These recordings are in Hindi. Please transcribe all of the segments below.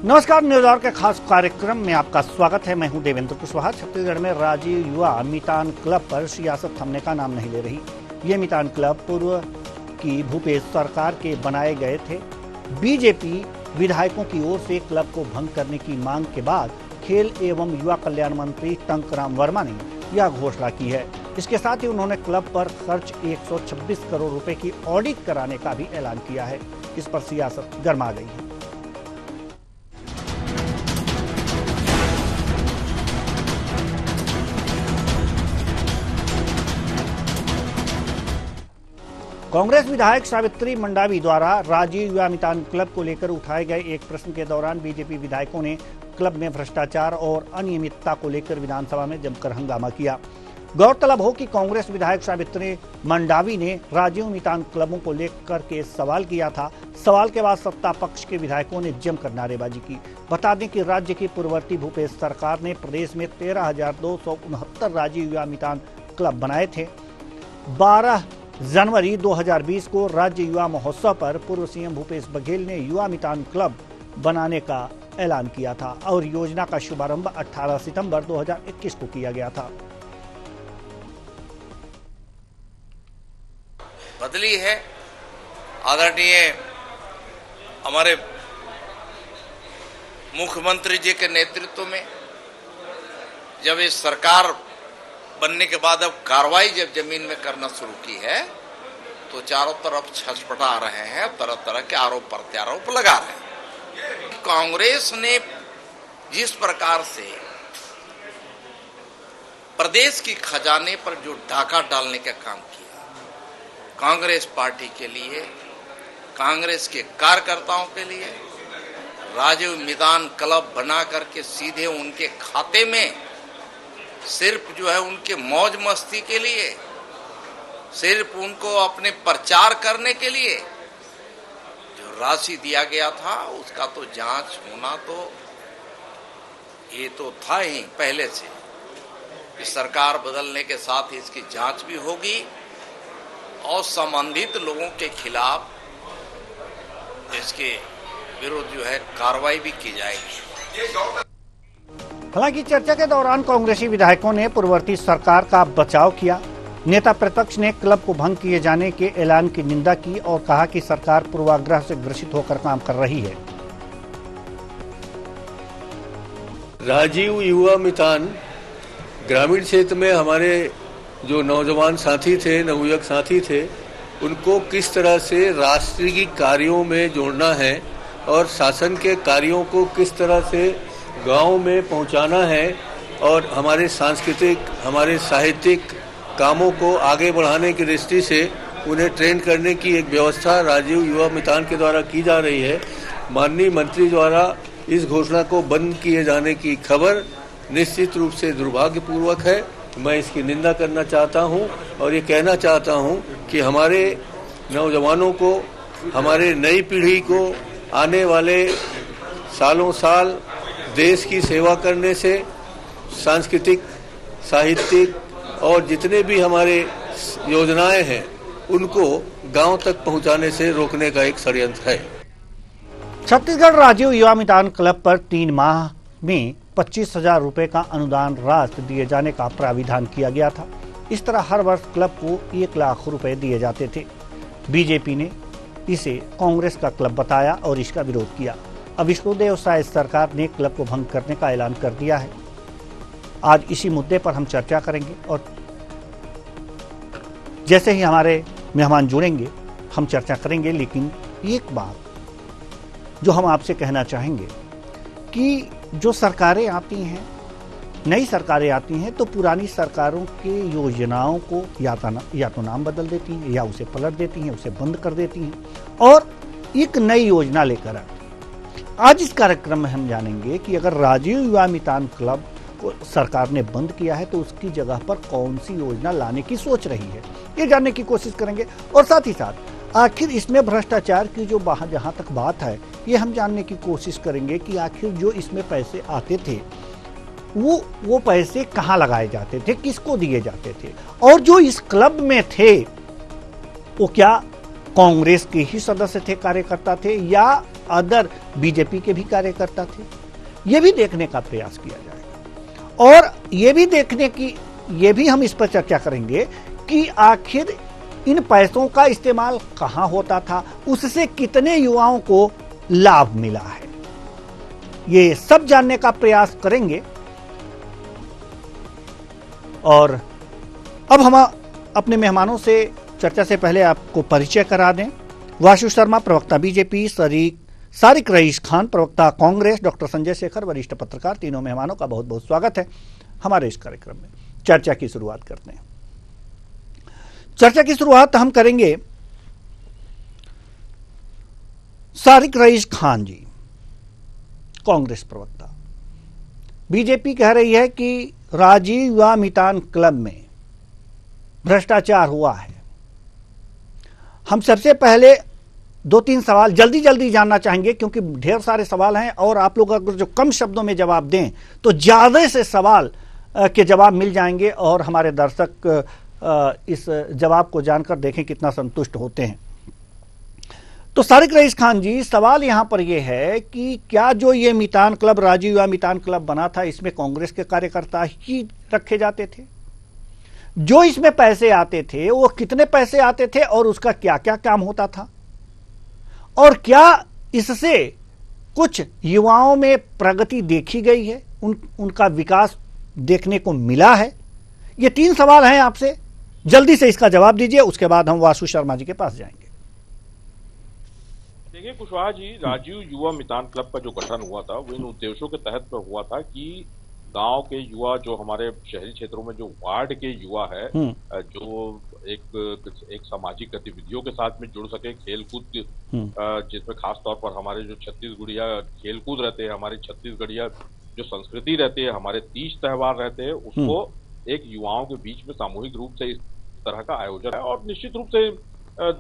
नमस्कार, न्यूज आवर के खास कार्यक्रम में आपका स्वागत है। मैं हूं देवेंद्र कुशवाहा। छत्तीसगढ़ में राजीव युवा मितान क्लब पर सियासत थमने का नाम नहीं ले रही। ये मितान क्लब पूर्व की भूपेश सरकार के बनाए गए थे। बीजेपी विधायकों की ओर से क्लब को भंग करने की मांग के बाद खेल एवं युवा कल्याण मंत्री टंकराम वर्मा ने यह घोषणा की है। इसके साथ ही उन्होंने क्लब पर खर्च 126 करोड़ रुपए की ऑडिट कराने का भी ऐलान किया है। इस पर सियासत गर्मा गई है। कांग्रेस विधायक सावित्री मंडावी द्वारा राजीव युवा मितान क्लब को लेकर उठाए गए एक प्रश्न के दौरान बीजेपी विधायकों ने क्लब में भ्रष्टाचार और अनियमितता को लेकर विधानसभा में जमकर हंगामा किया। गौरतलब हो कि कांग्रेस विधायक सावित्री मंडावी ने राजीव मितान क्लबों को लेकर के सवाल किया था। सवाल के बाद सत्ता पक्ष के विधायकों ने जमकर नारेबाजी की। बता दें कि राज्य की पूर्ववर्ती भूपेश सरकार ने प्रदेश में 13,269 राजीव युवा मितान क्लब बनाए थे। 12 जनवरी 2020 को राज्य युवा महोत्सव पर पूर्व सीएम भूपेश बघेल ने युवा मितान क्लब बनाने का ऐलान किया था और योजना का शुभारंभ 18 सितंबर 2021 को किया गया था। बदली है आदरणीय हमारे मुख्यमंत्री जी के नेतृत्व में। जब इस सरकार बनने के बाद अब कार्रवाई जब जमीन में करना शुरू की है तो चारों तरफ छटपटा रहे हैं, तरह तरह के आरोप प्रत्यारोप लगा रहे हैं। कांग्रेस ने जिस प्रकार से प्रदेश की खजाने पर जो डाका डालने का काम किया, कांग्रेस पार्टी के लिए, कांग्रेस के कार्यकर्ताओं के लिए राजीव मितान क्लब बना करके सीधे उनके खाते में सिर्फ जो है उनके मौज मस्ती के लिए, सिर्फ उनको अपने प्रचार करने के लिए जो राशि दिया गया था उसका तो जांच होना तो ये तो था ही पहले से। इस सरकार बदलने के साथ ही इसकी जांच भी होगी और संबंधित लोगों के खिलाफ इसके विरुद्ध जो है कार्रवाई भी की जाएगी। हालांकि चर्चा के दौरान कांग्रेसी विधायकों ने पूर्ववर्ती सरकार का बचाव किया। नेता प्रतिपक्ष ने क्लब को भंग किए जाने के ऐलान की निंदा की और कहा कि सरकार पूर्वाग्रह से ग्रसित होकर काम कर रही है। राजीव युवा मितान ग्रामीण क्षेत्र में हमारे जो नौजवान साथी थे, नवयुवक साथी थे, उनको किस तरह से राष्ट्रीय कार्यों में जोड़ना है और शासन के कार्यों को किस तरह से गांव में पहुंचाना है और हमारे सांस्कृतिक, हमारे साहित्यिक कामों को आगे बढ़ाने की दृष्टि से उन्हें ट्रेन करने की एक व्यवस्था राजीव युवा मितान के द्वारा की जा रही है। माननीय मंत्री द्वारा इस घोषणा को बंद किए जाने की खबर निश्चित रूप से दुर्भाग्यपूर्वक है। मैं इसकी निंदा करना चाहता हूं और ये कहना चाहता हूं कि हमारे नौजवानों को, हमारे नई पीढ़ी को आने वाले सालों साल देश की सेवा करने से सांस्कृतिक, साहित्यिक और जितने भी हमारे योजनाएं हैं उनको गांव तक पहुंचाने से रोकने का एक षड्यंत्र है। छत्तीसगढ़ राजीव युवा मितान क्लब पर 3 माह में 25,000 रुपए का अनुदान राशि दिए जाने का प्राविधान किया गया था। इस तरह हर वर्ष क्लब को 1 लाख रुपए दिए जाते थे। बीजेपी ने इसे कांग्रेस का क्लब बताया और इसका विरोध किया। अब इसको देवसाय सरकार ने क्लब को भंग करने का ऐलान कर दिया है। आज इसी मुद्दे पर हम चर्चा करेंगे और जैसे ही हमारे मेहमान जुड़ेंगे हम चर्चा करेंगे। लेकिन एक बात जो हम आपसे कहना चाहेंगे कि जो सरकारें आती हैं, नई सरकारें आती हैं तो पुरानी सरकारों के योजनाओं को या तो नाम बदल देती हैं या उसे पलट देती हैं, उसे बंद कर देती हैं और एक नई योजना लेकर आती हैं। आज इस कार्यक्रम में हम जानेंगे कि अगर राजीव युवा मितान क्लब को सरकार ने बंद किया है तो उसकी जगह पर कौन सी योजना लाने की सोच रही है, ये जानने की कोशिश करेंगे। और साथ ही साथ आखिर इसमें भ्रष्टाचार की जो जहां तक बात है ये हम जानने की कोशिश करेंगे कि आखिर जो इसमें पैसे आते थे वो पैसे कहां लगाए जाते थे, किसको दिए जाते थे, और जो इस क्लब में थे वो क्या कांग्रेस के ही सदस्य थे, कार्यकर्ता थे, या अदर बीजेपी के भी कार्यकर्ता थे। ये भी देखने का प्रयास किया जाएगा और ये भी हम इस पर चर्चा करेंगे कि आखिर इन पैसों का इस्तेमाल कहां होता था, उससे कितने युवाओं को लाभ मिला है, ये सब जानने का प्रयास करेंगे। और अब हम अपने मेहमानों से चर्चा से पहले आपको परिचय करा दें। वासु शर्मा, प्रवक्ता बीजेपी, सारिक रईस खान, प्रवक्ता कांग्रेस, डॉक्टर संजय शेखर, वरिष्ठ पत्रकार, तीनों मेहमानों का बहुत बहुत स्वागत है हमारे इस कार्यक्रम में। चर्चा की शुरुआत करते हैं। चर्चा की शुरुआत हम करेंगे सारिक रईस खान जी, कांग्रेस प्रवक्ता। बीजेपी कह रही है कि राजीव युवा मितान क्लब में भ्रष्टाचार हुआ है। हम सबसे पहले 2-3 सवाल जल्दी जानना चाहेंगे क्योंकि ढेर सारे सवाल हैं और आप लोग अगर जो कम शब्दों में जवाब दें तो ज्यादा से सवाल के जवाब मिल जाएंगे और हमारे दर्शक इस जवाब को जानकर देखें कितना संतुष्ट होते हैं। तो सारिक रईस खान जी, सवाल यहां पर यह है कि क्या जो ये मितान क्लब, राजीव युवा मितान क्लब बना था, इसमें कांग्रेस के कार्यकर्ता ही रखे जाते थे? जो इसमें पैसे आते थे वो कितने पैसे आते थे और उसका क्या क्या काम होता था? और क्या इससे कुछ युवाओं में प्रगति देखी गई है, उनका विकास देखने को मिला है? ये 3 सवाल हैं आपसे, जल्दी से इसका जवाब दीजिए, उसके बाद हम वासु शर्मा जी के पास जाएंगे। देखिए कुशवाहा जी, राजीव युवा मितान क्लब का जो गठन हुआ था वो इन उद्देश्यों के तहत हुआ था कि गांव के युवा, जो हमारे शहरी क्षेत्रों में जो वार्ड के युवा है, जो एक सामाजिक गतिविधियों के साथ में जुड़ सके, खेलकूद, जिसमें खास तौर पर हमारे जो छत्तीसगढ़िया खेलकूद रहते हैं, हमारी छत्तीसगढ़िया जो संस्कृति रहती है, हमारे तीज त्योहार रहते हैं, उसको एक युवाओं के बीच में सामूहिक रूप से इस तरह का आयोजन है। और निश्चित रूप से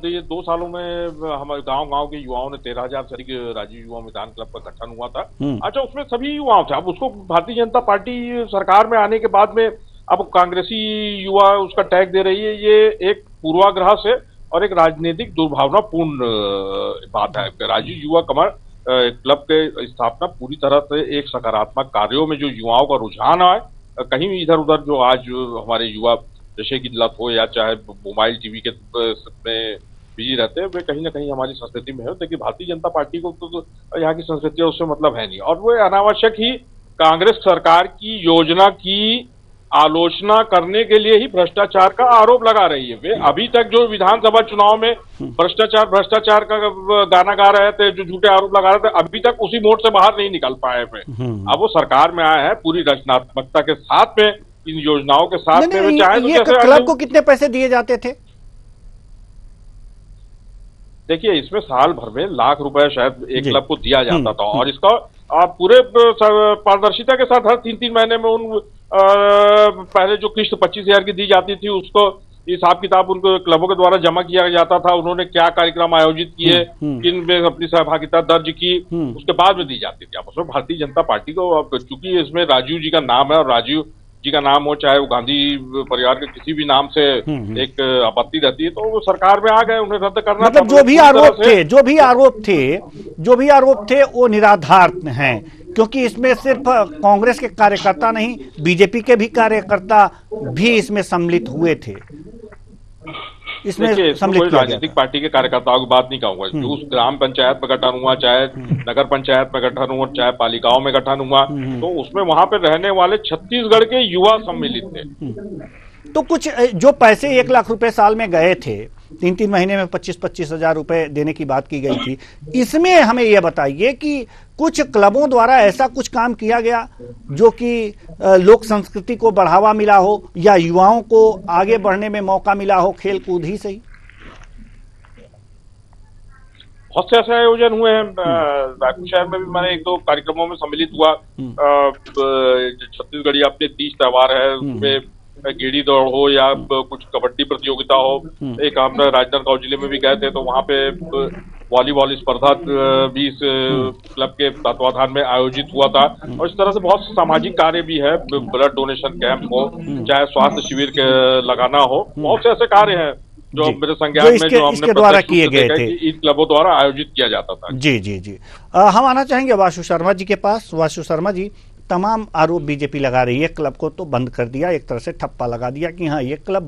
ये 2 सालों में हमारे गांव के युवाओं ने 13,000 से अधिक राजीव युवा मितान क्लब का गठन हुआ था। अच्छा, उसमें सभी युवाओं थे। अब उसको भारतीय जनता पार्टी सरकार में आने के बाद में अब कांग्रेसी युवा उसका टैग दे रही है। ये एक पूर्वाग्रह से और एक राजनीतिक दुर्भावनापूर्ण बात है। राजीव युवा क्लब के स्थापना पूरी तरह से एक सकारात्मक कार्यों में जो युवाओं का रुझान है, कहीं इधर उधर जो आज हमारे युवा नशे की लत हो या चाहे मोबाइल टीवी के में बिजी रहते हैं, वे कहीं ना कहीं हमारी संस्कृति में है। लेकिन भारतीय जनता पार्टी को तो यहाँ की संस्कृति उससे मतलब है नहीं, और वो अनावश्यक ही कांग्रेस सरकार की योजना की आलोचना करने के लिए ही भ्रष्टाचार का आरोप लगा रही है। वे अभी तक जो विधानसभा चुनाव में भ्रष्टाचार का गाना गा रहे थे, जो झूठे आरोप लगा रहे थे, अभी तक उसी मोड़ से बाहर नहीं निकल पाए वे। अब वो सरकार में आए हैं पूरी रचनात्मकता के साथ में, इन योजनाओं के साथ में। वे चाहे तो जैसे क्लब को कितने पैसे दिए जाते थे? देखिए, इसमें साल भर में लाख रुपए शायद एक क्लब को दिया जाता था, और इसका आप पूरे पारदर्शिता के साथ हर 3-3 महीने में उन पहले जो किस्त 25,000 की दी जाती थी, उसको हिसाब किताब उनको क्लबों के द्वारा जमा किया जाता था। उन्होंने क्या कार्यक्रम आयोजित किए, किन में अपनी सहभागिता दर्ज की, उसके बाद में दी जाती थी। अब उसमें भारतीय जनता पार्टी को, अब चूंकि इसमें राजीव जी का नाम है और राजीव जी का नाम हो, चाहे वो गांधी परिवार के किसी भी नाम से एक आपत्ति रहती है, तो वो सरकार में आ गए, उन्हें रद्द करना। मतलब जो भी आरोप थे वो निराधार हैं, क्योंकि इसमें सिर्फ कांग्रेस के कार्यकर्ता नहीं, बीजेपी के भी कार्यकर्ता भी इसमें सम्मिलित हुए थे। इसमें कोई राजनीतिक पार्टी के कार्यकर्ताओं की बात नहीं कहूंगा। जो उस ग्राम पंचायत में गठन हुआ, चाहे नगर पंचायत में गठन हुआ, चाहे पालिकाओं में गठन हुआ, तो उसमें वहां पे रहने वाले छत्तीसगढ़ के युवा सम्मिलित थे। तो कुछ जो पैसे 1 लाख रुपए साल में गए थे, 3-3 महीने में 25-25 हजार रुपए देने की बात की गई थी, इसमें हमें यह बताइए कि कुछ क्लबों द्वारा ऐसा कुछ काम किया गया जो कि लोक संस्कृति को बढ़ावा मिला हो या युवाओं को आगे बढ़ने में मौका मिला हो, खेल कूद ही सही? बहुत से ऐसे आयोजन हुए हैं। रायपुर शहर में भी मैंने 1-2 कार्यक्रमों में सम्मिलित हुआ। छत्तीसगढ़ी अपने तीज त्योहार है, उसमें गेड़ी दौड़ हो या कुछ कबड्डी प्रतियोगिता हो। एक हम राजनांदगांव जिले में भी गए थे, तो वहां पे वॉलीबॉल स्पर्धा भी इस क्लब के तत्वाधान में आयोजित हुआ था। और इस तरह से बहुत सामाजिक कार्य भी है, ब्लड डोनेशन कैंप हो, चाहे स्वास्थ्य शिविर के लगाना हो, बहुत से ऐसे कार्य हैं जो मेरे संज्ञान में जो हमने इसके द्वारा किए गए थे, इन क्लबों द्वारा आयोजित किया जाता था। जी जी जी। हम आना चाहेंगे वासु शर्मा जी के पास। वासु शर्मा जी, तमाम आरोप बीजेपी लगा रही है, क्लब को तो बंद कर दिया, एक तरह से ठप्पा लगा दिया कि हाँ ये क्लब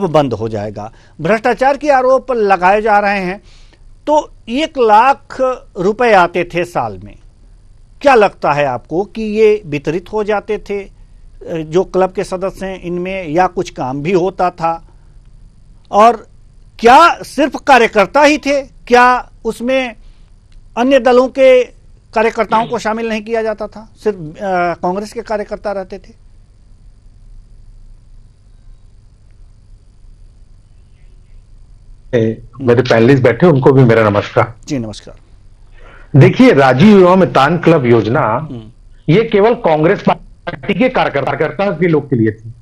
बंद हो जाएगा। भ्रष्टाचार के आरोप लगाए जा रहे हैं। तो 1 लाख रुपए आते थे साल में, क्या लगता है आपको कि ये वितरित हो जाते थे जो क्लब के सदस्य हैं इनमें, या कुछ काम भी होता था? और क्या सिर्फ कार्यकर्ता ही थे, क्या उसमें अन्य दलों के कार्यकर्ताओं को शामिल नहीं किया जाता था, सिर्फ कांग्रेस के कार्यकर्ता रहते थे? मेरे पैनलिस्ट बैठे, उनको भी मेरा नमस्कार। जी नमस्कार। देखिए, राजीव युवा मितान क्लब योजना ये केवल कांग्रेस पार्टी के कार्यकर्ता के लोग के लिए थी।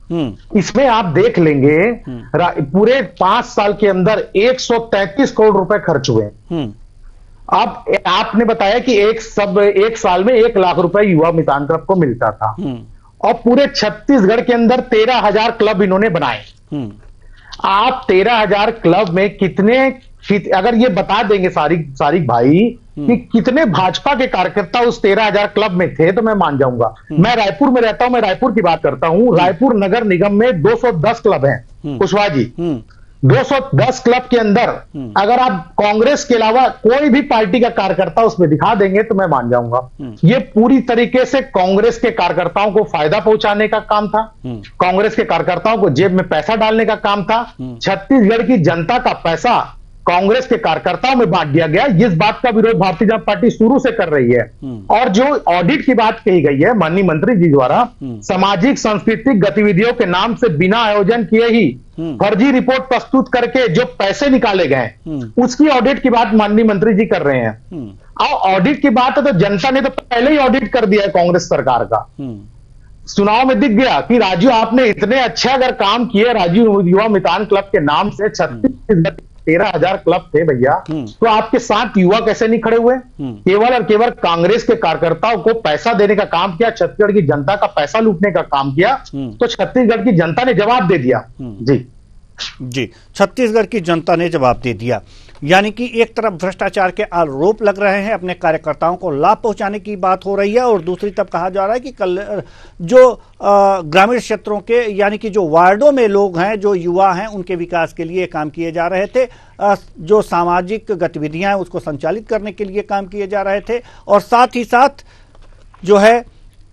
इसमें आप देख लेंगे पूरे 5 साल के अंदर 133 करोड़ रुपए खर्च हुए। अब आपने बताया कि एक साल में 1 लाख रुपए युवा मितान क्लब को मिलता था, और पूरे छत्तीसगढ़ के अंदर 13,000 क्लब इन्होंने बनाए। आप 13,000 क्लब में कितने, अगर ये बता देंगे सारी भाई कि कितने भाजपा के कार्यकर्ता उस 13,000 क्लब में थे, तो मैं मान जाऊंगा। मैं रायपुर में रहता हूं, मैं रायपुर की बात करता हूं। रायपुर नगर निगम में 210 क्लब हैं कुशवाहा जी। 210 क्लब के अंदर अगर आप कांग्रेस के अलावा कोई भी पार्टी का कार्यकर्ता उसमें दिखा देंगे तो मैं मान जाऊंगा। ये पूरी तरीके से कांग्रेस के कार्यकर्ताओं को फायदा पहुंचाने का काम था, कांग्रेस के कार्यकर्ताओं को जेब में पैसा डालने का काम था। छत्तीसगढ़ की जनता का पैसा कांग्रेस के कार्यकर्ताओं में बांट दिया गया। इस बात का विरोध भारतीय जनता पार्टी शुरू से कर रही है। और जो ऑडिट की बात कही गई है माननीय मंत्री जी द्वारा, सामाजिक सांस्कृतिक गतिविधियों के नाम से बिना आयोजन किए ही फर्जी रिपोर्ट प्रस्तुत करके जो पैसे निकाले गए, उसकी ऑडिट की बात माननीय मंत्री जी कर रहे हैं। और ऑडिट की बात है तो जनता ने तो पहले ही ऑडिट कर दिया है कांग्रेस सरकार का। चुनाव में दिख गया कि राजू आपने इतने अच्छे अगर काम किए राजीव युवा मितान क्लब के नाम से, 13,000 क्लब थे भैया, तो आपके साथ युवा कैसे नहीं खड़े हुए? केवल और केवल कांग्रेस के कार्यकर्ताओं को पैसा देने का काम किया, छत्तीसगढ़ की जनता का पैसा लूटने का काम किया, तो छत्तीसगढ़ की जनता ने जवाब दे दिया। जी, छत्तीसगढ़ की जनता ने जवाब दे दिया। यानी कि एक तरफ भ्रष्टाचार के आरोप लग रहे हैं, अपने कार्यकर्ताओं को लाभ पहुंचाने की बात हो रही है, और दूसरी तरफ कहा जा रहा है कि कल जो ग्रामीण क्षेत्रों के, यानी कि जो वार्डों में लोग हैं, जो युवा हैं, उनके विकास के लिए काम किए जा रहे थे, जो सामाजिक गतिविधियां हैं उसको संचालित करने के लिए काम किए जा रहे थे, और साथ ही साथ जो है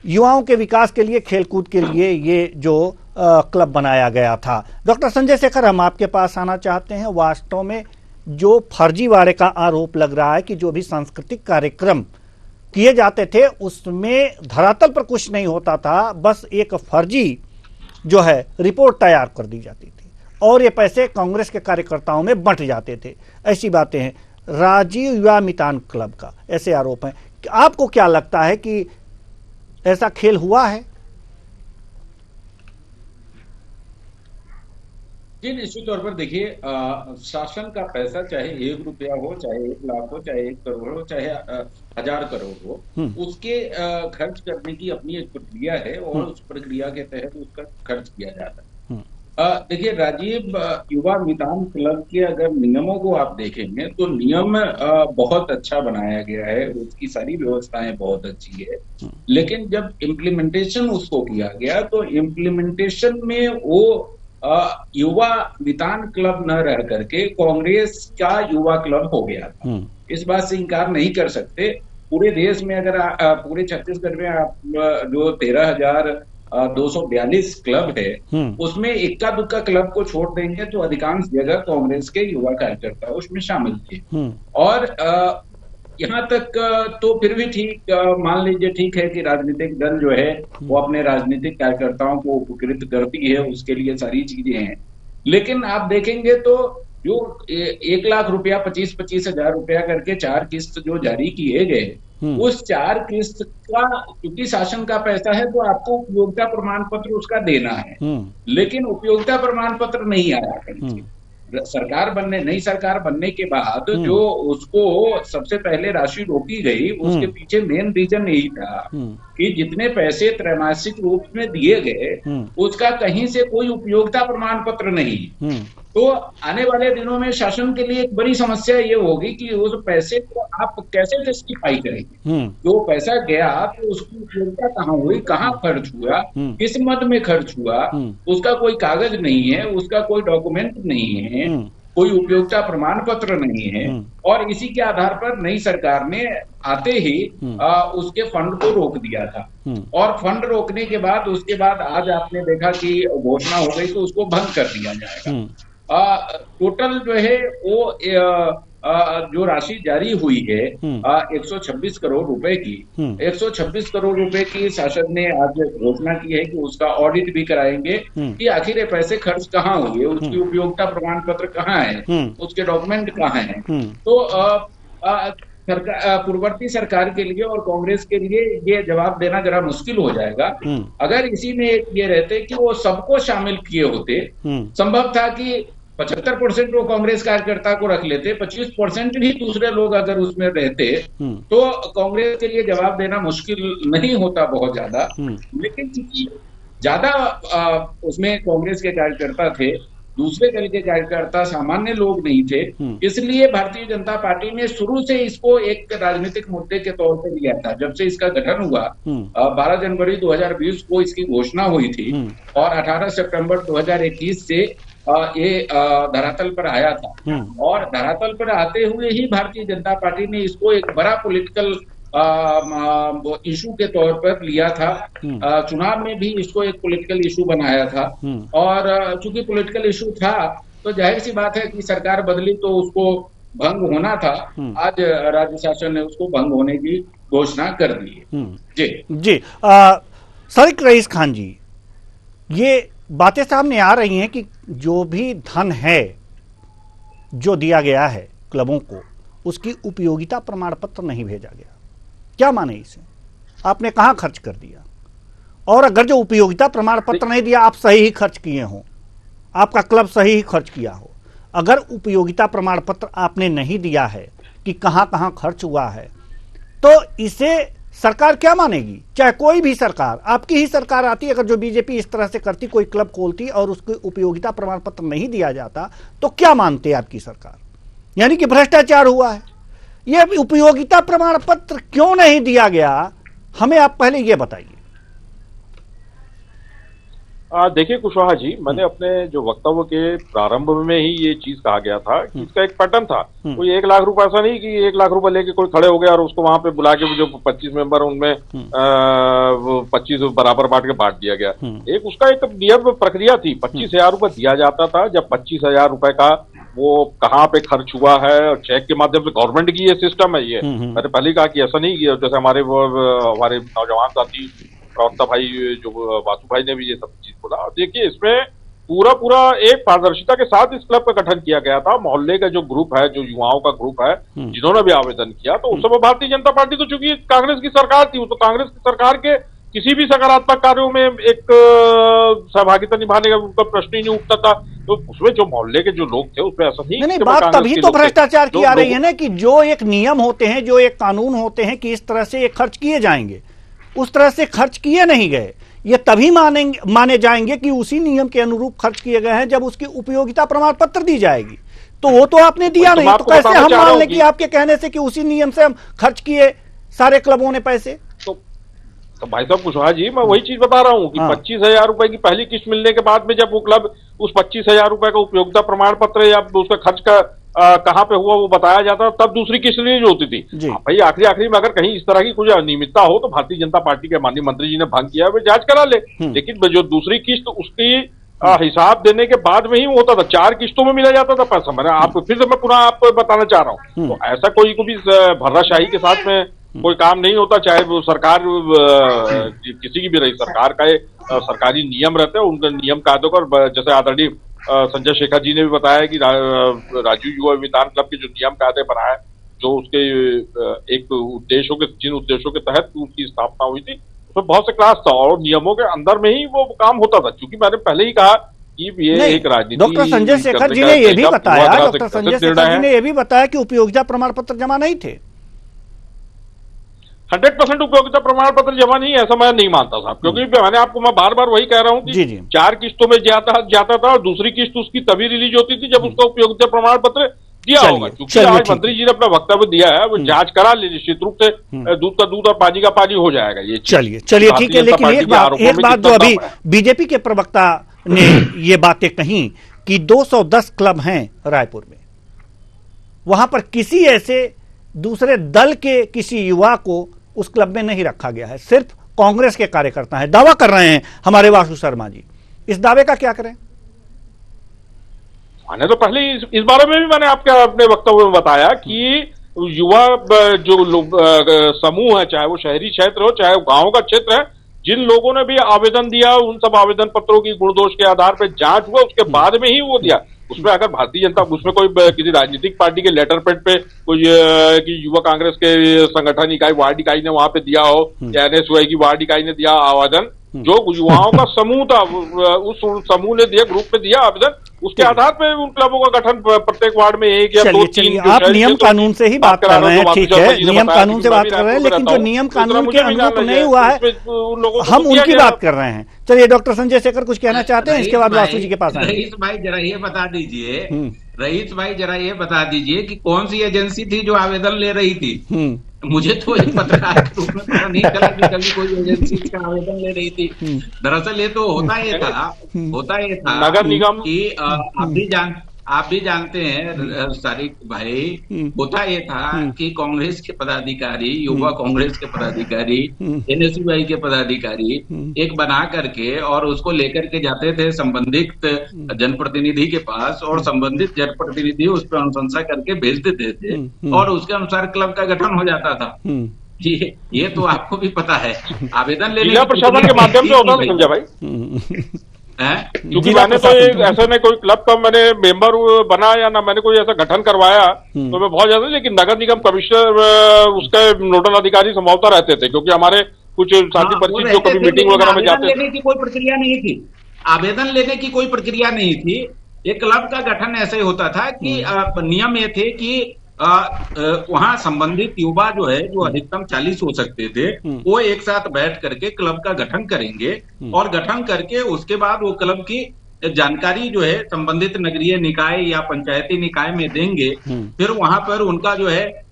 युवाओं के विकास के लिए, खेलकूद के लिए ये जो क्लब बनाया गया था। डॉक्टर संजय शेखर, हम आपके पास आना चाहते हैं। वास्तव में जो फर्जीवाड़े का आरोप लग रहा है कि जो भी सांस्कृतिक कार्यक्रम किए जाते थे उसमें धरातल पर कुछ नहीं होता था, बस एक फर्जी जो है रिपोर्ट तैयार कर दी जाती थी और ये पैसे कांग्रेस के कार्यकर्ताओं में बंट जाते थे, ऐसी बातें हैं। राजीव युवा मितान क्लब का ऐसे आरोप हैं। आपको क्या लगता है कि ऐसा खेल हुआ है? जी, निश्चित तौर पर देखिए, शासन का पैसा चाहे 1 रुपया हो, चाहे 1 लाख हो, चाहे 1 करोड़ हो, चाहे 1000 करोड़ हो, उसके खर्च करने की अपनी एक प्रक्रिया है और उस प्रक्रिया के तहत उसका खर्च किया जाता है। देखिए, राजीव युवा मितान क्लब के अगर नियमों को आप देखेंगे तो नियम बहुत अच्छा बनाया गया है, उसकी सारी व्यवस्थाएं बहुत अच्छी है, लेकिन जब इम्प्लीमेंटेशन उसको किया गया तो इम्प्लीमेंटेशन में वो युवा मितान क्लब न रह करके कांग्रेस का युवा क्लब हो गया था। इस बात से इनकार नहीं कर सकते। पूरे देश में अगर पूरे छत्तीसगढ़ में आप जो 13,242 क्लब है उसमें इक्का दुक्का क्लब को छोड़ देंगे तो अधिकांश जगह कांग्रेस के युवा कार्यकर्ता उसमें शामिल थे। और यहाँ तक तो फिर भी ठीक, मान लीजिए ठीक है कि राजनीतिक दल जो है वो अपने राजनीतिक कार्यकर्ताओं को उपकृत करती है, उसके लिए सारी चीजें हैं, लेकिन आप देखेंगे तो जो 1 लाख रुपया 25-25 हजार रुपया करके 4 किस्त जो जारी किए गए, उस 4 किस्त का क्योंकि शासन का पैसा है तो आपको उपयोगिता प्रमाण पत्र उसका देना है, लेकिन उपयोगिता प्रमाण पत्र नहीं आया। नई सरकार बनने के बाद जो उसको सबसे पहले राशि रोकी गई, उसके पीछे मेन रीजन यही था कि जितने पैसे त्रैमासिक रूप में दिए गए उसका कहीं से कोई उपयोगिता प्रमाण पत्र नहीं। तो आने वाले दिनों में शासन के लिए एक बड़ी समस्या ये होगी कि उस पैसे को आप कैसे जस्टिफाई करेंगे। जो पैसा गया तो उसकी उपयोगिता कहाँ हुई, कहाँ खर्च हुआ, किस मद में खर्च हुआ, उसका कोई कागज नहीं है, उसका कोई डॉक्यूमेंट नहीं है, कोई उपयोगिता प्रमाण पत्र नहीं है। और इसी के आधार पर नई सरकार ने आते ही उसके फंड को रोक दिया था। और फंड रोकने के बाद उसके बाद आज आपने देखा कि घोषणा हो गई तो उसको भंग कर दिया जाएगा। टोटल जो है वो जो राशि जारी हुई है 126 करोड़ रुपए की, 126 करोड़ रुपए की शासन ने आज घोषणा की है कि उसका ऑडिट भी कराएंगे कि आखिर ये पैसे खर्च कहाँ हुए, उसकी उपयोगिता प्रमाण पत्र कहाँ है, उसके डॉक्यूमेंट कहाँ है। तो पूर्ववर्ती सरकार के लिए और कांग्रेस के लिए ये जवाब देना जरा मुश्किल हो जाएगा। अगर इसी में ये रहते कि वो सबको शामिल किए होते, संभव था कि 75% वो कांग्रेस कार्यकर्ता को रख लेते, 25% भी दूसरे लोग अगर उसमें रहते तो कांग्रेस के लिए जवाब देना मुश्किल नहीं होता बहुत ज्यादा। लेकिन चूंकि ज्यादा उसमें कांग्रेस के कार्यकर्ता थे, दूसरे दल के कार्यकर्ता सामान्य लोग नहीं थे, इसलिए भारतीय जनता पार्टी ने शुरू से इसको एक राजनीतिक मुद्दे के तौर पर लिया था। जब से इसका गठन हुआ 12 जनवरी 2020 को इसकी घोषणा हुई थी और 18 सितंबर 2021 से ये धरातल पर आया था। और धरातल पर आते हुए ही भारतीय जनता पार्टी ने इसको एक बड़ा पॉलिटिकल इशू के तौर पर लिया था। चुनाव में भी इसको एक पॉलिटिकल इशू बनाया था। और चूंकि पॉलिटिकल इशू था तो जाहिर सी बात है कि सरकार बदली तो उसको भंग होना था। आज राज्य शासन ने उसको भंग होने की घोषणा कर दी है। जी सरिक रईस खान जी, ये बातें सामने आ रही हैं कि जो भी धन है जो दिया गया है क्लबों को, उसकी उपयोगिता प्रमाण पत्र नहीं भेजा गया। क्या माने इसे? आपने कहां खर्च कर दिया? और अगर जो उपयोगिता प्रमाण पत्र नहीं दिया, आप सही ही खर्च किए हो, आपका क्लब सही ही खर्च किया हो, अगर उपयोगिता प्रमाण पत्र आपने नहीं दिया है कि कहां कहां खर्च हुआ है, तो इसे सरकार क्या मानेगी? चाहे कोई भी सरकार, आपकी ही सरकार आती, अगर जो बीजेपी इस तरह से करती, कोई क्लब खोलती और उसको उपयोगिता प्रमाण पत्र नहीं दिया जाता, तो क्या मानते आपकी सरकार? यानी कि भ्रष्टाचार हुआ है। यह उपयोगिता प्रमाण पत्र क्यों नहीं दिया गया, हमें आप पहले यह बताइए। देखिए कुशवाहा जी, मैंने अपने जो वक्तव्य के प्रारंभ में ही ये चीज कहा गया था कि इसका एक पैटर्न था। कोई 1 लाख रुपए, ऐसा नहीं कि 1 लाख रुपए लेके कोई खड़े हो गया और उसको वहां पे बुला के जो 25 मेंबर उनमें 25 बराबर बांट दिया गया। एक उसका एक नियम प्रक्रिया थी। 25,000 रुपए दिया जाता था। जब 25,000 रुपए का वो कहाँ पे खर्च हुआ है और चेक के माध्यम से, गवर्नमेंट की ये सिस्टम है। ये मैंने पहले ही कहा कि ऐसा नहीं किया, जैसे हमारे नौजवान साथी प्रवक्ता भाई जो वासु भाई ने भी ये सब चीज बोला। और देखिए, इसमें पूरा एक पारदर्शिता के साथ इस क्लब का गठन किया गया था। मोहल्ले का जो ग्रुप है, जो युवाओं का ग्रुप है, जिन्होंने भी आवेदन किया, तो उस समय भारतीय जनता पार्टी तो चूंकि कांग्रेस की सरकार थी, तो कांग्रेस की सरकार के किसी भी सकारात्मक कार्यों में एक सहभागिता निभाने का उनका प्रश्न ही नहीं उठता था। तो उसमें जो मोहल्ले के जो लोग थे, उसमें ऐसा नहीं बात तभी तो भ्रष्टाचार की आ रही है ना, कि जो एक नियम होते हैं, जो एक कानून होते हैं कि इस तरह से ये खर्च किए जाएंगे, उस तरह से खर्च किए नहीं गए। ये तभी माने जाएंगे कि उसी नियम के अनुरूप खर्च किए गए हैं जब उसकी उपयोगिता प्रमाण पत्र दी जाएगी। तो वो तो आपने दिया नहीं, तो कैसे हम मान लें कि आपके कहने से कि उसी नियम से हम खर्च किए सारे क्लबों ने पैसे? तो भाई साहब कुशवाहा जी, मैं वही चीज बता रहा हूँ कि 25,000 रुपए की पहली किस्त मिलने के बाद में जब वो क्लब उस 25,000 रुपए का उपयोगिता प्रमाण पत्र या उसका खर्च का कहाँ पे हुआ वो बताया जाता, तब दूसरी किस्त रिलीज होती थी। भाई आखिरी में अगर कहीं इस तरह की कुछ अनियमितता हो तो भारतीय जनता पार्टी के माननीय मंत्री जी ने भंग किया है, वे जांच करा ले। लेकिन जो दूसरी किस्त उसकी हिसाब देने के बाद में ही होता था, 4 किस्तों में मिला जाता था पैसा। मैंने आपको फिर से मैं पुनः आपको बताना चाह रहा हूँ, तो ऐसा कोई भी भर्राशाही के साथ में कोई काम नहीं होता। चाहे वो सरकार किसी की भी रही, सरकार का सरकारी नियम रहते हैं, उनके नियम कायदों पर, जैसे आदरणीय संजय शेखर जी ने भी बताया कि राजीव युवा विधान क्लब के जो नियम कायदे बनाए, जो उसके एक उद्देश्यों के, जिन उद्देश्यों के तहत उसकी स्थापना हुई थी, उसमें बहुत से क्लास था और नियमों के अंदर में ही वो काम होता था। क्योंकि मैंने पहले ही कहा कि ये एक राजनीति, डॉक्टर संजय शेखर जी ने यह भी बताया, डॉक्टर संजय शेखर जी ने यह भी बताया कि उपयोगिता प्रमाण पत्र जमा नहीं थे। 100% उपयोगिता प्रमाण पत्र जमा नहीं है, ऐसा मैं नहीं मानता साहब, क्योंकि मैं बार बार वही कह रहा हूं कि 4 किस्तों में जाता था और दूसरी किस्त उसकी तभी रिलीज होती थी जब उसका उपयोगिता प्रमाण पत्र दिया होगा। क्योंकि आज मंत्री जी ने अपना वक्तव्य दिया है, वो जांच करा ले, निश्चित रूप से दूध का दूध और पानी का पानी हो जाएगा ये। चलिए ठीक है, लेकिन एक बात जो अभी बीजेपी के प्रवक्ता ने ये बातें कही कि 210 क्लब हैं रायपुर में, वहां पर किसी ऐसे दूसरे दल के किसी युवा को उस क्लब में नहीं रखा गया है, सिर्फ कांग्रेस के कार्यकर्ता हैं, दावा कर रहे हैं हमारे वासु शर्मा जी। इस दावे का क्या करें? मैंने तो पहले इस बारे में भी मैंने अपने वक्तव्य में बताया कि युवा जो समूह है, चाहे वो शहरी क्षेत्र हो चाहे वो गांव का क्षेत्र है, जिन लोगों ने भी आवेदन दिया उन सब आवेदन पत्रों की गुण दोष के आधार पर जांच हुआ, उसके बाद में ही वो दिया। उसमें अगर भारतीय जनता, उसमें कोई किसी राजनीतिक पार्टी के लेटर पेड पे कोई कि युवा कांग्रेस के संगठन इकाई वार्ड इकाई ने वहां पे दिया हो या NSY की वार्ड इकाई ने दिया आवेदन, जो युवाओं का समूह था उस समूह ने दिया, ग्रुप में दिया आवेदन, उसके आधार पे उन क्लबों का गठन प्रत्येक वार्ड में 1 या 2-3। आप नियम कानून से ही बात कर रहे हैं, ठीक है, नियम कानून से बात कर रहे हैं, लेकिन जो नियम कानून के अनुरूप नहीं हुआ है हम उनकी बात कर रहे हैं। चलिए डॉक्टर संजय शेखर कुछ कहना चाहते हैं, इसके बाद वासु जी के पास आएंगे। रईस भाई जरा ये बता दीजिए, रईस भाई जरा ये बता दीजिए कि कौन सी एजेंसी थी जो आवेदन ले रही थी? मुझे तो एक पत्रकार के रूप में पता नहीं चला कि कभी कोई एजेंसी का आवेदन ले रही थी। दरअसल ये तो होता ये था नगर निगम कि आप भी जानते हैं सारिक भाई, होता ये था कि कांग्रेस के पदाधिकारी, युवा कांग्रेस के पदाधिकारी, NSY के पदाधिकारी एक बना करके और उसको लेकर के जाते थे संबंधित जनप्रतिनिधि के पास, और संबंधित जनप्रतिनिधि उस पर अनुशंसा करके भेज देते थे और उसके अनुसार क्लब का गठन हो जाता था। ये तो आपको भी पता है। आवेदन लेने जिला प्रशासन के माध्यम से होता है संजय भाई, क्योंकि मैंने तो ऐसा नहीं कोई क्लब का मैंने मेंबर बना या ना मैंने कोई ऐसा गठन करवाया तो मैं बहुत ज्यादा, लेकिन नगर निगम कमिश्नर उसके नोडल अधिकारी संभवतः रहते थे, क्योंकि हमारे कुछ साथी परिचित जो कभी मीटिंग वगैरह में जाते थे। कोई प्रक्रिया नहीं थी, आवेदन लेने की कोई प्रक्रिया नहीं थी। एक क्लब का गठन ऐसे होता था कि नियम ये थे कि वहां संबंधित युवा जो है, जो अधिकतम 40 हो सकते थे, वो एक साथ बैठ करके क्लब का गठन करेंगे और गठन करके उसके बाद वो क्लब की जानकारी जो है संबंधित नगरीय निकाय या पंचायती निकाय में देंगे। फिर वहां पर उनका जो है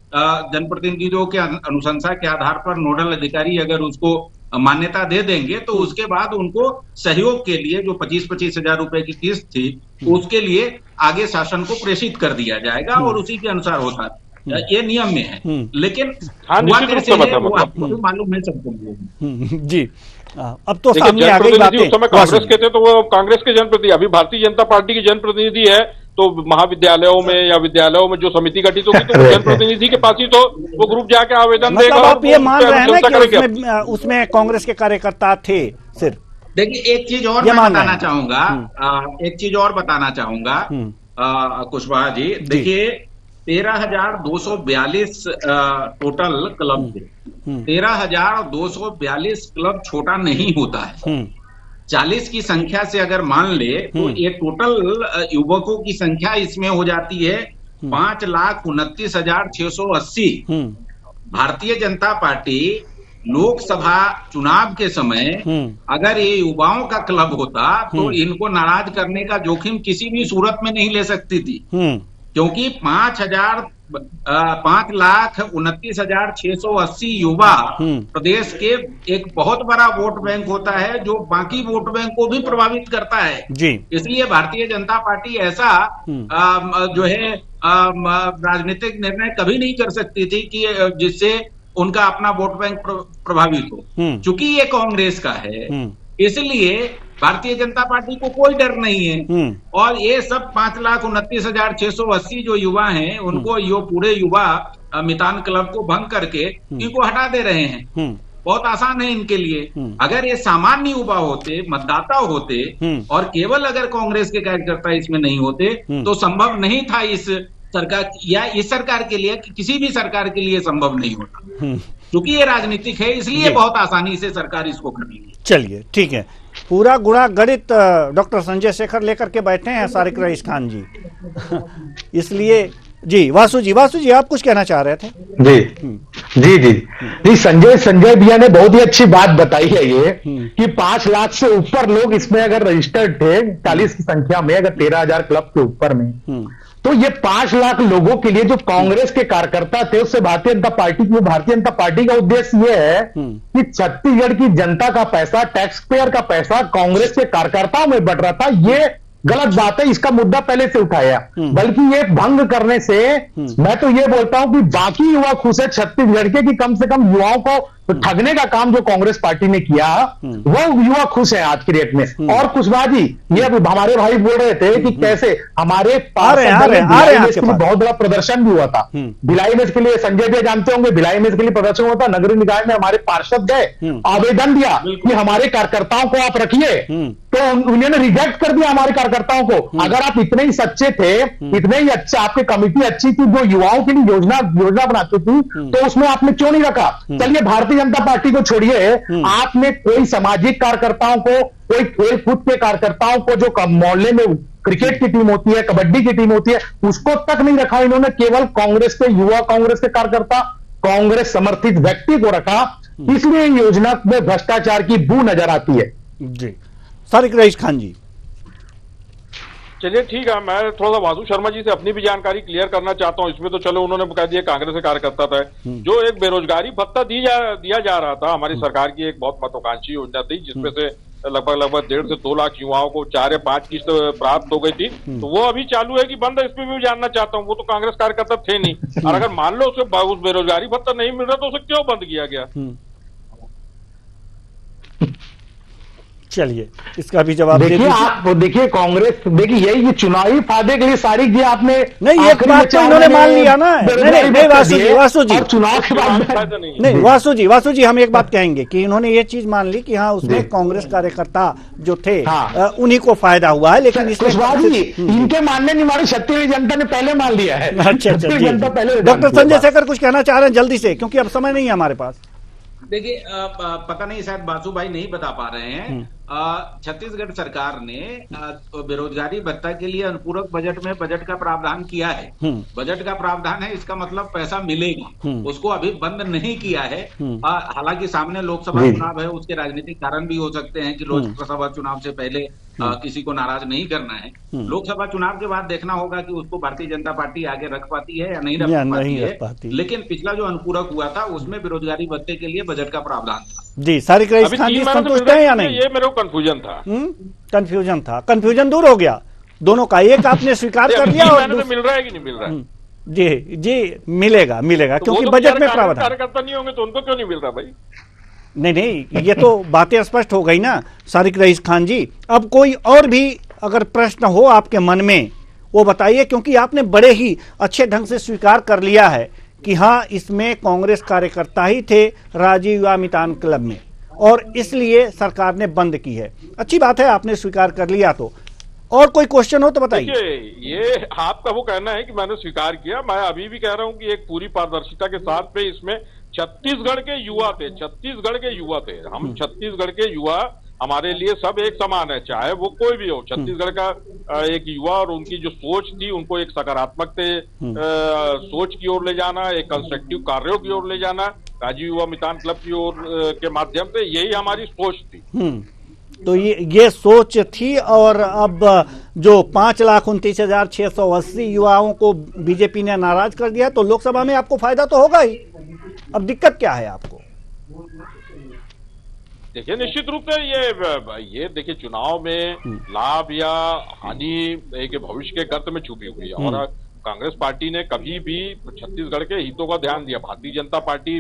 जनप्रतिनिधियों के अनुशंसा के आधार पर नोडल अधिकारी अगर उसको मान्यता दे देंगे तो उसके बाद उनको सहयोग के लिए जो 25-25 हजार रुपए की किस्त थी उसके लिए आगे शासन को प्रेषित कर दिया जाएगा और उसी के अनुसार होता है। ये नियम में है, लेकिन हुआ कैसे है वो आपको मालूम है सबको। जी अब तो सामने आ गई बातें। उस समय कांग्रेस के थे तो वो कांग्रेस के जनप्रतिनिधि, अभी भारतीय जनता पार्टी की जनप्रतिनिधि है तो महाविद्यालयों में या विद्यालयों में जो समिति गठित होगी तो जनप्रतिनिधि के पास ही तो वो ग्रुप जाके आवेदन देगा। आप ये मान रहे हैं ना कि उसमें कांग्रेस के कार्यकर्ता थे सिर्फ? देखिए एक चीज और मैं बताना चाहूंगा, एक चीज और बताना चाहूंगा कुशवाहा जी, देखिए 13,242 टोटल क्लब थे। 13,242 क्लब छोटा नहीं होता है। 40 की संख्या से अगर मान ले तो ये टोटल युवकों की संख्या इसमें हो जाती है 5,29,680। भारतीय जनता पार्टी लोकसभा चुनाव के समय अगर ये युवाओं का क्लब होता तो इनको नाराज करने का जोखिम किसी भी सूरत में नहीं ले सकती थी, क्योंकि 5,29,680 युवा प्रदेश के एक बहुत बड़ा वोट बैंक होता है जो बाकी वोट बैंक को भी प्रभावित करता है जी। इसलिए भारतीय जनता पार्टी ऐसा जो है राजनीतिक निर्णय कभी नहीं कर सकती थी कि जिससे उनका अपना वोट बैंक प्रभावित हो। चूंकि ये कांग्रेस का है इसलिए भारतीय जनता पार्टी को कोई डर नहीं है और ये सब 5,29,680 जो युवा हैं उनको ये पूरे युवा मितान क्लब को भंग करके इनको हटा दे रहे हैं। बहुत आसान है इनके लिए। अगर ये सामान्य युवा होते, मतदाता होते और केवल अगर कांग्रेस के कार्यकर्ता इसमें नहीं होते तो संभव नहीं था इस सरकार या इस सरकार के लिए, किसी भी सरकार के लिए संभव नहीं होता। क्योंकि ये राजनीतिक है इसलिए बहुत आसानी से सरकार इसको कर लेगी। चलिए ठीक है, पूरा गुणा गणित डॉक्टर संजय शेखर लेकर के बैठे हैं सारिक रईस खान जी। इसलिए जी वासु जी आप कुछ कहना चाह रहे थे? जी संजय भैया ने बहुत ही अच्छी बात बताई है ये कि 5 लाख से ऊपर लोग इसमें अगर रजिस्टर्ड थे 40 की संख्या में, अगर 13,000 क्लब के ऊपर में, तो ये 5 लाख लोगों के लिए जो कांग्रेस के कार्यकर्ता थे उससे भारतीय जनता पार्टी का उद्देश्य ये है कि छत्तीसगढ़ की जनता का पैसा, टैक्स पेयर का पैसा कांग्रेस के कार्यकर्ताओं में बढ़ रहा था। ये गलत बात है, इसका मुद्दा पहले से उठाया, बल्कि ये भंग करने से मैं तो ये बोलता हूं कि बाकी युवा खुश है छत्तीसगढ़ के कि कम से कम युवाओं को ठगने का काम जो कांग्रेस पार्टी ने किया वो युवा खुश है आज की डेट में। और कुशवाहा जी, ये हमारे भाई बोल रहे थे कि कैसे हमारे बहुत बड़ा प्रदर्शन भी हुआ था भिलाई में, इसके लिए संजय जी जानते होंगे, भिलाई में इसके लिए प्रदर्शन हुआ था। नगरीय निकाय में हमारे पार्षद गए, आवेदन दिया कि हमारे कार्यकर्ताओं को आप रखिए, तो उन्होंने रिजेक्ट कर दिया हमारे कार्यकर्ताओं को। अगर आप इतने ही सच्चे थे, इतने ही अच्छे, आपकी कमेटी अच्छी थी जो युवाओं के लिए योजना बनाती थी, तो उसमें आपने क्यों नहीं रखा? चलिए भारतीय जनता पार्टी को छोड़िए, आपने कोई सामाजिक कार्यकर्ताओं को, कोई खेल कूद के कार्यकर्ताओं को, जो मोहल्ले में क्रिकेट की टीम होती है, कबड्डी की टीम होती है, उसको तक नहीं रखा इन्होंने। केवल कांग्रेस के युवा, कांग्रेस के कार्यकर्ता, कांग्रेस समर्थित व्यक्ति को रखा। इसलिए योजना में भ्रष्टाचार की बू नजर आती है। जी सारिक रईस खान जी। चलिए ठीक है, मैं थोड़ा सा वासु शर्मा जी से अपनी भी जानकारी क्लियर करना चाहता हूं। इसमें तो चलो उन्होंने कह दिया कांग्रेस के कार्यकर्ता था, जो एक बेरोजगारी भत्ता दिया जा रहा था, हमारी सरकार की एक बहुत महत्वाकांक्षी योजना थी, जिसमें से लगभग 1.5 से 2 लाख युवाओं को 4 या 5 किस्त प्राप्त हो गई थी। तो वो अभी चालू है कि बंद है, इसमें भी जानना चाहता हूँ। वो तो कांग्रेस कार्यकर्ता थे नहीं, और अगर मान लो उस बेरोजगारी भत्ता नहीं मिल रहा तो उसे क्यों बंद किया गया? चलिए इसका भी जवाब देखिए। आप देखिए कांग्रेस, देखिए यही चुनावी फायदे के लिए सारी जी आपने नहीं, एक बात तो इन्होंने मान लिया ना। नहीं वासु जी चुनाव के बाद नहीं, वासु जी हम एक बात कहेंगे कि इन्होंने ये चीज मान ली कि हाँ उसमें कांग्रेस कार्यकर्ता जो थे उन्हीं को फायदा हुआ है, लेकिन इनके मानने नहीं, हमारी छत्तीसगढ़ जनता ने पहले मान लिया है। अच्छा, डॉक्टर संजय शेखर कुछ कहना चाह रहे हैं जल्दी से, क्योंकि अब समय नहीं है हमारे पास। देखिए पता नहीं, शायद बासु भाई नहीं बता पा रहे हैं। छत्तीसगढ़ सरकार ने बेरोजगारी भत्ता के लिए अनुपूरक बजट में बजट का प्रावधान किया है। बजट का प्रावधान है, इसका मतलब पैसा मिलेगा, उसको अभी बंद नहीं किया है। हालांकि सामने लोकसभा चुनाव है, उसके राजनीतिक कारण भी हो सकते हैं कि लोकसभा चुनाव से पहले किसी को नाराज नहीं करना है। लोकसभा चुनाव के बाद देखना होगा कि उसको भारतीय जनता पार्टी आगे रख पाती है या नहीं रख पाती है। लेकिन पिछला जो अनुपूरक हुआ था उसमें बेरोजगारी भत्ते के लिए बजट का प्रावधान था। जी सारिक रईस खान जी संतुष्ट हैं या नहीं? ये मेरे को कंफ्यूजन था। कंफ्यूजन दूर हो गया दोनों का। एक आपने स्वीकार कर लिया और मिल रहा है कि नहीं मिल रहा है? जी मिलेगा क्योंकि बजट में प्रावधान। कार्यकर्ता नहीं होंगे तो उनको क्यों नहीं मिल रहा भाई? नहीं, ये तो बातें स्पष्ट हो गई ना सारिक रईस खान जी। अब कोई और भी अगर प्रश्न हो आपके मन में वो बताइए, क्योंकि आपने बड़े ही अच्छे ढंग से स्वीकार कर लिया है कि हाँ इसमें कांग्रेस कार्यकर्ता ही थे राजीव युवा मितान क्लब में, और इसलिए सरकार ने बंद की है। अच्छी बात है, आपने स्वीकार कर लिया। तो और कोई क्वेश्चन हो तो बताइए। ये आपका वो कहना है कि मैंने स्वीकार किया। मैं अभी भी कह रहा हूं कि एक पूरी पारदर्शिता के साथ पे इसमें छत्तीसगढ़ के युवा थे। हम छत्तीसगढ़ के युवा, हमारे लिए सब एक समान है, चाहे वो कोई भी हो। छत्तीसगढ़ का एक युवा और उनकी जो सोच थी, उनको एक सकारात्मक सोच की ओर ले जाना, एक कंस्ट्रक्टिव कार्यों की ओर ले जाना, राजीव युवा मितान क्लब की ओर के माध्यम से, यही हमारी सोच थी। तो ये सोच थी। और अब जो 5,29,680 युवाओं को बीजेपी ने नाराज कर दिया, तो लोकसभा में आपको फायदा तो होगा ही। अब दिक्कत क्या है आपको? देखिए निश्चित रूप से ये देखिए, चुनाव में लाभ या हानि एक भविष्य के गर्त में छुपी हुई है, और कांग्रेस पार्टी ने कभी भी छत्तीसगढ़ के हितों का ध्यान दिया। भारतीय जनता पार्टी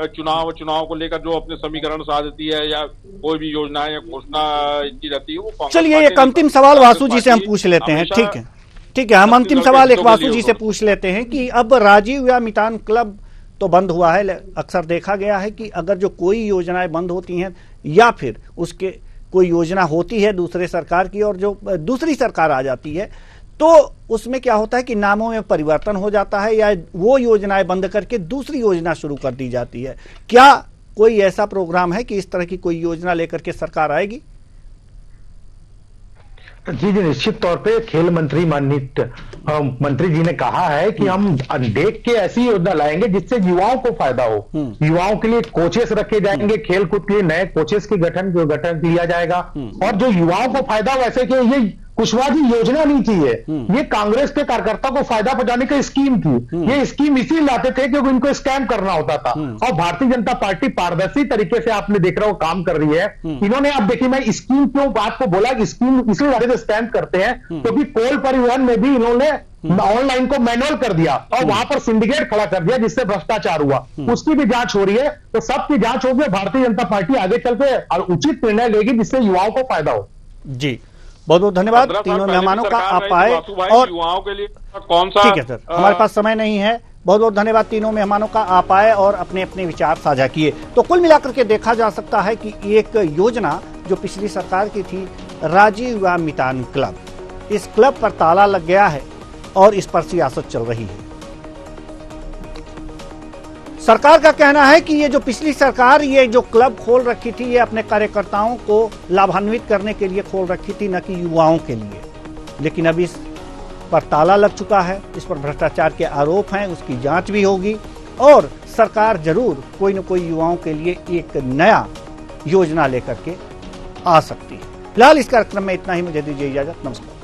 चुनाव को लेकर जो अपने समीकरण साधती है या कोई भी योजना या घोषणा इनकी रहती है, वो चलिए एक अंतिम सवाल वासु जी से हम पूछ लेते हैं। ठीक है, हम अंतिम सवाल एक वासु जी से पूछ लेते हैं कि अब राजीव या मितान क्लब तो बंद हुआ है। अक्सर देखा गया है कि अगर जो कोई योजनाएं बंद होती हैं या फिर उसके कोई योजना होती है दूसरे सरकार की और जो दूसरी सरकार आ जाती है, तो उसमें क्या होता है कि नामों में परिवर्तन हो जाता है या वो योजनाएं बंद करके दूसरी योजना शुरू कर दी जाती है। क्या कोई ऐसा प्रोग्राम है कि इस तरह की कोई योजना लेकर के सरकार आएगी? जी जी, निश्चित तौर पे खेल मंत्री माननीय मंत्री जी ने कहा है कि हम देख के ऐसी योजना लाएंगे जिससे युवाओं को फायदा हो। युवाओं के लिए कोचेस रखे जाएंगे, खेल कूद के लिए नए कोचेस के गठन किया जाएगा, और जो युवाओं को फायदा हो, ऐसे कि ये कुशवाहा जी योजना नहीं थी, ये कांग्रेस के कार्यकर्ता को फायदा पहुंचाने की स्कीम थी। ये स्कीम इसी लाते थे क्योंकि इनको स्कैम करना होता था, और भारतीय जनता पार्टी पारदर्शी तरीके से आपने देख रहा हो काम कर रही है। इन्होंने, आप देखिए, मैं स्कीम क्यों बात को बोला कि स्कीम इसलिए लाते थे, स्कैम करते हैं क्योंकि कोल परिवहन में भी इन्होंने ऑनलाइन को मैनुअल कर दिया और वहां पर सिंडिकेट खड़ा कर दिया जिससे भ्रष्टाचार हुआ। उसकी भी जांच हो रही है, तो सबकी जांच होगी। भारतीय जनता पार्टी आगे चल के उचित निर्णय लेगी जिससे युवाओं को फायदा हो। जी, बहुत बहुत धन्यवाद तीनों मेहमानों का, आप आए और युवाओं के लिए कौन सा, ठीक है सर, हमारे पास समय नहीं है। बहुत बहुत धन्यवाद तीनों मेहमानों का, आप आए और अपने अपने विचार साझा किए। तो कुल मिलाकर के देखा जा सकता है कि एक योजना जो पिछली सरकार की थी, राजीव युवा मितान क्लब, इस क्लब पर ताला लग गया है और इस पर सियासत चल रही है। सरकार का कहना है कि ये जो पिछली सरकार ये जो क्लब खोल रखी थी, ये अपने कार्यकर्ताओं को लाभान्वित करने के लिए खोल रखी थी, न कि युवाओं के लिए। लेकिन अब इस पर ताला लग चुका है, इस पर भ्रष्टाचार के आरोप हैं, उसकी जांच भी होगी और सरकार जरूर कोई न कोई युवाओं के लिए एक नया योजना लेकर के आ सकती है। फिलहाल इस कार्यक्रम में इतना ही, मुझे दीजिए इजाजत, नमस्कार।